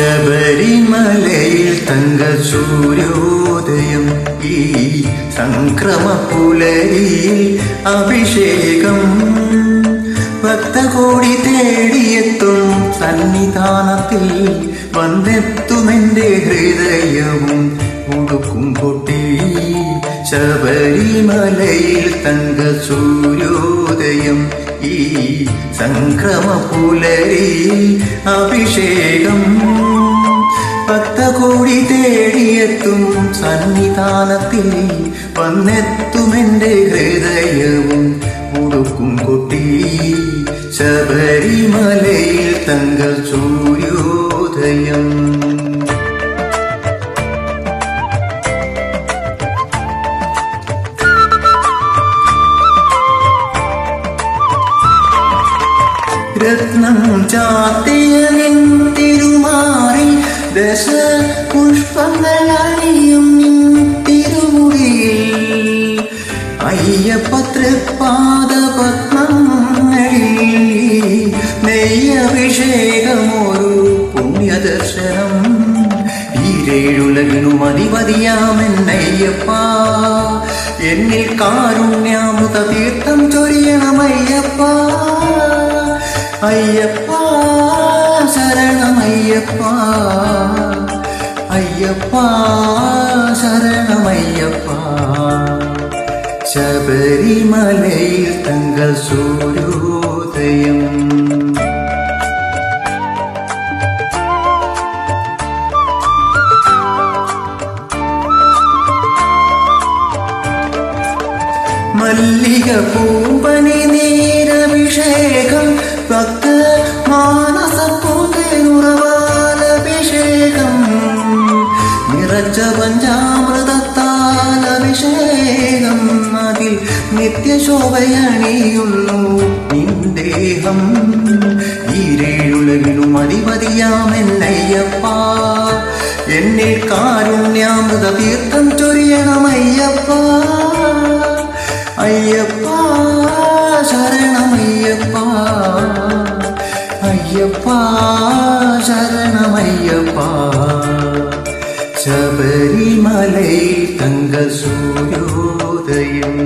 ശബരിമലയിൽ തങ്ക സൂര്യോദയം ഈ സംക്രമ പുലരിയിൽ അഭിഷേകം ഭക്തകോടി തേടിയെത്തും സന്നിധാനത്തിൽ വന്നെത്തുമെന്റെ ഹൃദയവും ഉടുക്കും പൊട്ടി ശബരിമലയിൽ തങ്ക സൂര്യോദയം ഈ സംക്രമ പുലരിയിൽ അഭിഷേകം ഭക്തകോടി തേടിയെത്തും സന്നിധാനത്തിൽ വന്നെത്തുമെന്റെ ഹൃദയവും ഉടുക്കും കൊട്ടി ശബരിമലയിൽ തങ്ക സൂര്യോദയം. രത്നം ചാർത്തിയ നിൻ തിരുമാറിൽ ദശ പുഷ്പങ്ങൾ അണിയും നിൻ തിരുമുടിയിൽ അയ്യപ്പ തൃപ്പാദ പത്മങ്ങളിൽ നെയ്യഭിഷേകമൊരു പുണ്യദർശനം ഈരേഴുലകിനും അധിപതിയാമെന്നയ്യപ്പ എന്നിൽ കാരുണ്യാമൃത തീർത്ഥം ചൊരിയണമയ്യപ്പ അയ്യപ്പ ശരണമയ്യപ്പ അയ്യപ്പ ശരണമയ്യപ്പ ശബരിമലയിൽ തങ്ക സൂര്യോദയം. മല്ലിക പൂമ്പനി നീരഭിഷേകം ഭക്ത മാനസ പൂന്തേനുറവാലഭിഷേകം നിറച്ച പഞ്ചാമൃതത്താൽ അഭിഷേകം അതിൽ നിത്യശോഭയണിയുന്നു നിന്ദേഹം ഈരേഴുലകിലും അധിപതിയാമെന്നയ്യപ്പ എന്നിൽ കാരുണ്യാമൃത തീർത്ഥം ചൊരിയണമയ്യപ്പ അയ്യപ്പ ശരണമയ്യപ്പ അയ്യപ്പ ശരണമയ്യപ്പ ശബരിമലയിൽ തങ്ക സൂര്യോദയം.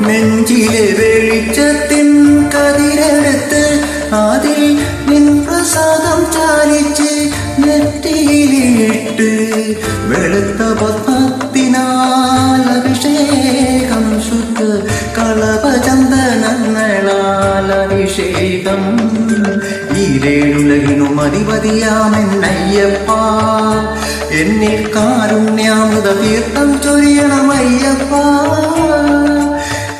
നെഞ്ചിലെ വെളിച്ചത്തിൻ കതിരെടുത്ത് അതിൽ നിൻ പ്രസാദം ചാലിച്ച് നെറ്റിയിലിട്ട് വെളുത്ത പത്മത്തിനാൽ അഭിഷേകം ശുദ്ധ കളഭചന്ദനങ്ങളാൽ അഭിഷേകം ഈരേഴുലകിനും അധിപതിയാമെന്നയ്യപ്പ എന്നിൽ കാരുണ്യാമൃത തീർത്ഥം ചൊരിയണമയ്യപ്പ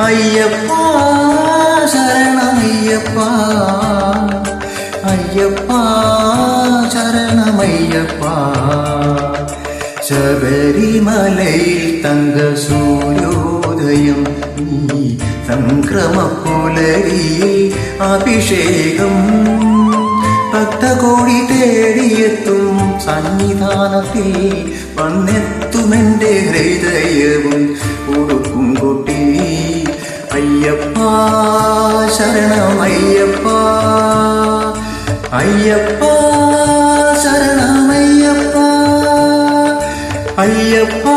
അയ്യപ്പ ശരണമയ്യപ്പ അയ്യപ്പ ശരണമയ്യപ്പ ശബരിമലയിൽ തങ്ക സൂര്യോദയം ഈ സംക്രമ പുലരിയിൽ അഭിഷേകം ഭക്തകോടി തേടിയെത്തും സന്നിധാനത്തിൽ വന്നെത്തുമെന്റെ ഹൃദയവും ഉടുക്കും കൊട്ടി അയ്യപ്പ ശരണമയ്യപ്പ അയ്യപ്പ ശരണമയ്യപ്പ അയ്യപ്പ